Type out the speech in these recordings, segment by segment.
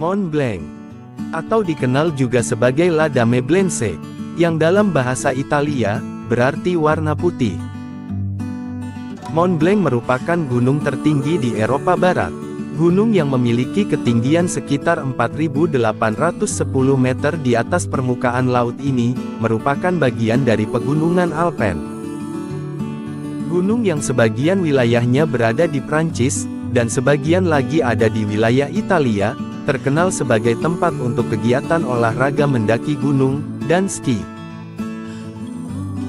Mont Blanc, atau dikenal juga sebagai La Dame Blanche, yang dalam bahasa Italia, berarti warna putih. Mont Blanc merupakan gunung tertinggi di Eropa Barat. Gunung yang memiliki ketinggian sekitar 4.810 meter di atas permukaan laut ini, merupakan bagian dari pegunungan Alpen. Gunung yang sebagian wilayahnya berada di Prancis, dan sebagian lagi ada di wilayah Italia, terkenal sebagai tempat untuk kegiatan olahraga mendaki gunung, dan ski.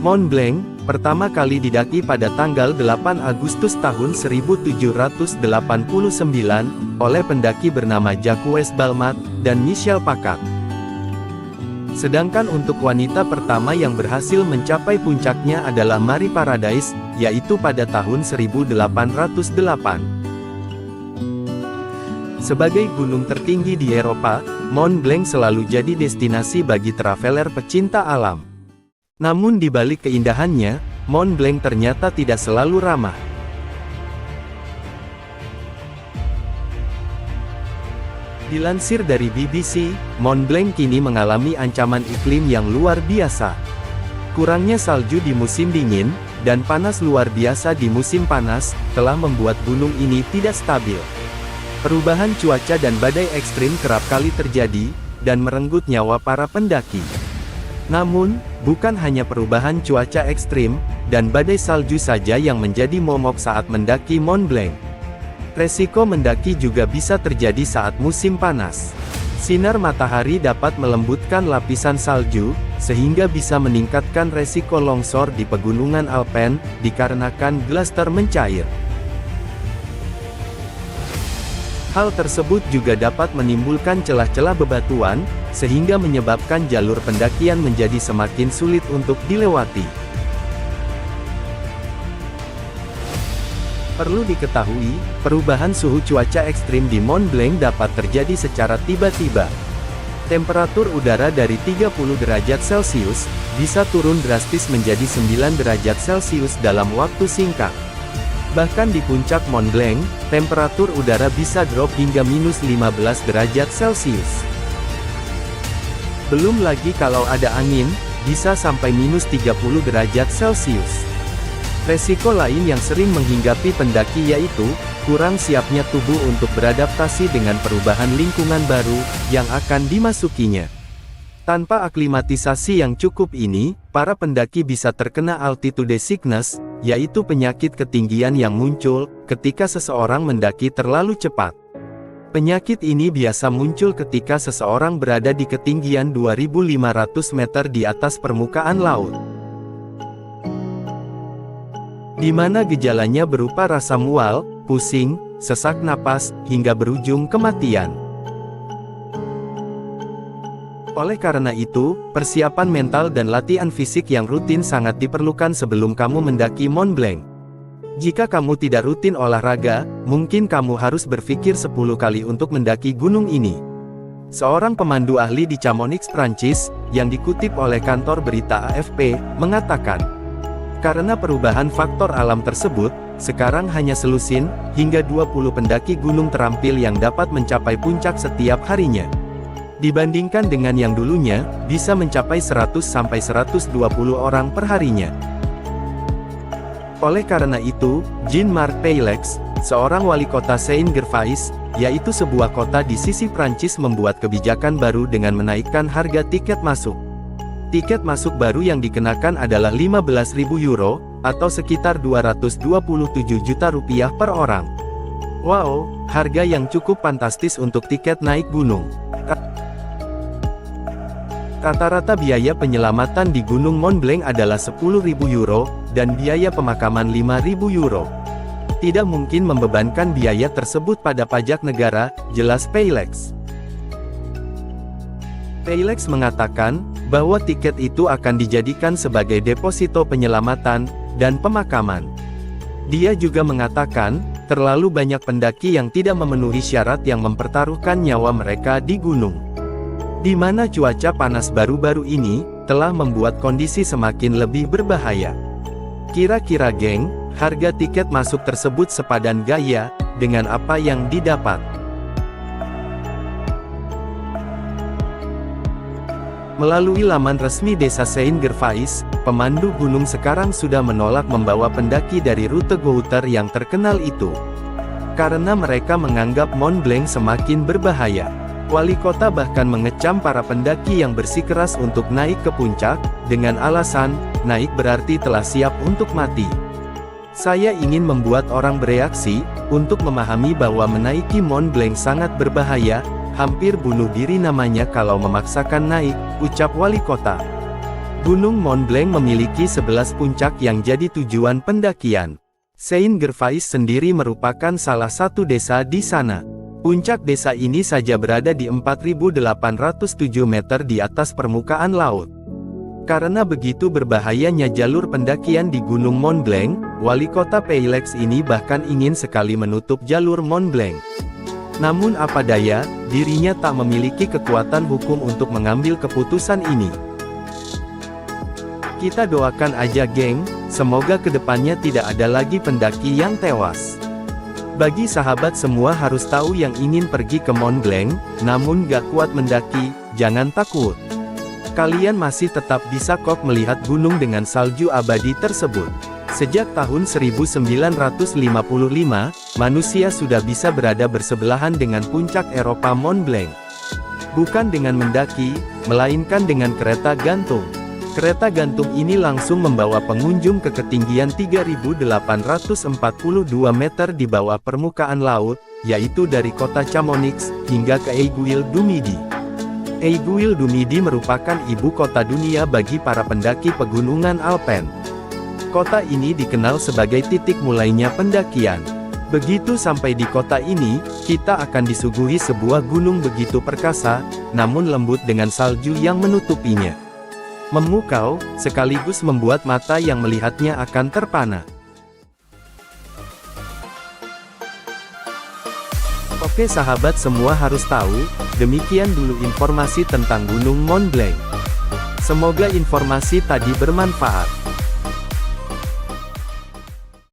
Mont Blanc, pertama kali didaki pada tanggal 8 Agustus tahun 1789, oleh pendaki bernama Jacques Balmat, dan Michel Pacat. Sedangkan untuk wanita pertama yang berhasil mencapai puncaknya adalah Marie Paradis, yaitu pada tahun 1808. Sebagai gunung tertinggi di Eropa, Mont Blanc selalu jadi destinasi bagi traveler pecinta alam. Namun di balik keindahannya, Mont Blanc ternyata tidak selalu ramah. Dilansir dari BBC, Mont Blanc kini mengalami ancaman iklim yang luar biasa. Kurangnya salju di musim dingin, dan panas luar biasa di musim panas, telah membuat gunung ini tidak stabil. Perubahan cuaca dan badai ekstrim kerap kali terjadi, dan merenggut nyawa para pendaki. Namun, bukan hanya perubahan cuaca ekstrim, dan badai salju saja yang menjadi momok saat mendaki Mont Blanc. Resiko mendaki juga bisa terjadi saat musim panas. Sinar matahari dapat melembutkan lapisan salju, sehingga bisa meningkatkan resiko longsor di pegunungan Alpen, dikarenakan glaster mencair. Hal tersebut juga dapat menimbulkan celah-celah bebatuan, sehingga menyebabkan jalur pendakian menjadi semakin sulit untuk dilewati. Perlu diketahui, perubahan suhu cuaca ekstrim di Mont Blanc dapat terjadi secara tiba-tiba. Temperatur udara dari 30 derajat Celcius, bisa turun drastis menjadi 9 derajat Celcius dalam waktu singkat. Bahkan di puncak Mont Blanc, temperatur udara bisa drop hingga minus 15 derajat Celcius. Belum lagi kalau ada angin, bisa sampai minus 30 derajat Celcius. Resiko lain yang sering menghinggapi pendaki yaitu, kurang siapnya tubuh untuk beradaptasi dengan perubahan lingkungan baru, yang akan dimasukinya. Tanpa aklimatisasi yang cukup ini, para pendaki bisa terkena altitude sickness, yaitu penyakit ketinggian yang muncul ketika seseorang mendaki terlalu cepat. Penyakit ini biasa muncul ketika seseorang berada di ketinggian 2.500 meter di atas permukaan laut, di mana gejalanya berupa rasa mual, pusing, sesak napas, hingga berujung kematian. Oleh karena itu, persiapan mental dan latihan fisik yang rutin sangat diperlukan sebelum kamu mendaki Mont Blanc. Jika kamu tidak rutin olahraga, mungkin kamu harus berpikir 10 kali untuk mendaki gunung ini. Seorang pemandu ahli di Chamonix, Prancis, yang dikutip oleh kantor berita AFP, mengatakan, karena perubahan faktor alam tersebut, sekarang hanya selusin, hingga 20 pendaki gunung terampil yang dapat mencapai puncak setiap harinya. Dibandingkan dengan yang dulunya, bisa mencapai 100-120 orang per harinya. Oleh karena itu, Jean-Marc Peylex, seorang wali kota Saint-Gervais, yaitu sebuah kota di sisi Prancis membuat kebijakan baru dengan menaikkan harga tiket masuk. Tiket masuk baru yang dikenakan adalah 15.000 euro, atau sekitar 227 juta rupiah per orang. Wow, harga yang cukup fantastis untuk tiket naik gunung. Rata-rata biaya penyelamatan di Gunung Mont Blanc adalah 10.000 euro, dan biaya pemakaman 5.000 euro. Tidak mungkin membebankan biaya tersebut pada pajak negara, jelas Peylex. Peylex mengatakan, bahwa tiket itu akan dijadikan sebagai deposito penyelamatan, dan pemakaman. Dia juga mengatakan, Terlalu banyak pendaki yang tidak memenuhi syarat yang mempertaruhkan nyawa mereka di gunung. Di mana cuaca panas baru-baru ini, telah membuat kondisi semakin lebih berbahaya. Kira-kira geng, harga tiket masuk tersebut sepadan gaya, dengan apa yang didapat? Melalui laman resmi Desa Saint-Gervais, pemandu gunung sekarang sudah menolak membawa pendaki dari rute Gouter yang terkenal itu. Karena mereka menganggap Mont Blanc semakin berbahaya. Wali kota bahkan mengecam para pendaki yang bersikeras untuk naik ke puncak, dengan alasan, naik berarti telah siap untuk mati. Saya ingin membuat orang bereaksi, untuk memahami bahwa menaiki Mont Blanc sangat berbahaya, hampir bunuh diri namanya kalau memaksakan naik, ucap wali kota. Gunung Mont Blanc memiliki 11 puncak yang jadi tujuan pendakian. Saint-Gervais sendiri merupakan salah satu desa di sana. Puncak desa ini saja berada di 4.807 meter di atas permukaan laut. Karena begitu berbahayanya jalur pendakian di Gunung Mont Blanc, wali kota Pays ini bahkan ingin sekali menutup jalur Mont Blanc. Namun apa daya, dirinya tak memiliki kekuatan hukum untuk mengambil keputusan ini. Kita doakan aja geng, semoga kedepannya tidak ada lagi pendaki yang tewas. Bagi sahabat semua harus tahu yang ingin pergi ke Mont Blanc, namun gak kuat mendaki, jangan takut. Kalian masih tetap bisa kok melihat gunung dengan salju abadi tersebut. Sejak tahun 1955, manusia sudah bisa berada bersebelahan dengan puncak Eropa Mont Blanc. Bukan dengan mendaki, melainkan dengan kereta gantung. Kereta gantung ini langsung membawa pengunjung ke ketinggian 3.842 meter di bawah permukaan laut, yaitu dari kota Chamonix, hingga ke Aiguille-du-Midi. Aiguille-du-Midi merupakan ibu kota dunia bagi para pendaki pegunungan Alpen. Kota ini dikenal sebagai titik mulainya pendakian. Begitu sampai di kota ini, kita akan disuguhi sebuah gunung begitu perkasa, namun lembut dengan salju yang menutupinya. Memukau, sekaligus membuat mata yang melihatnya akan terpana. Oke sahabat semua harus tahu, demikian dulu informasi tentang Gunung Mont Blanc. Semoga informasi tadi bermanfaat.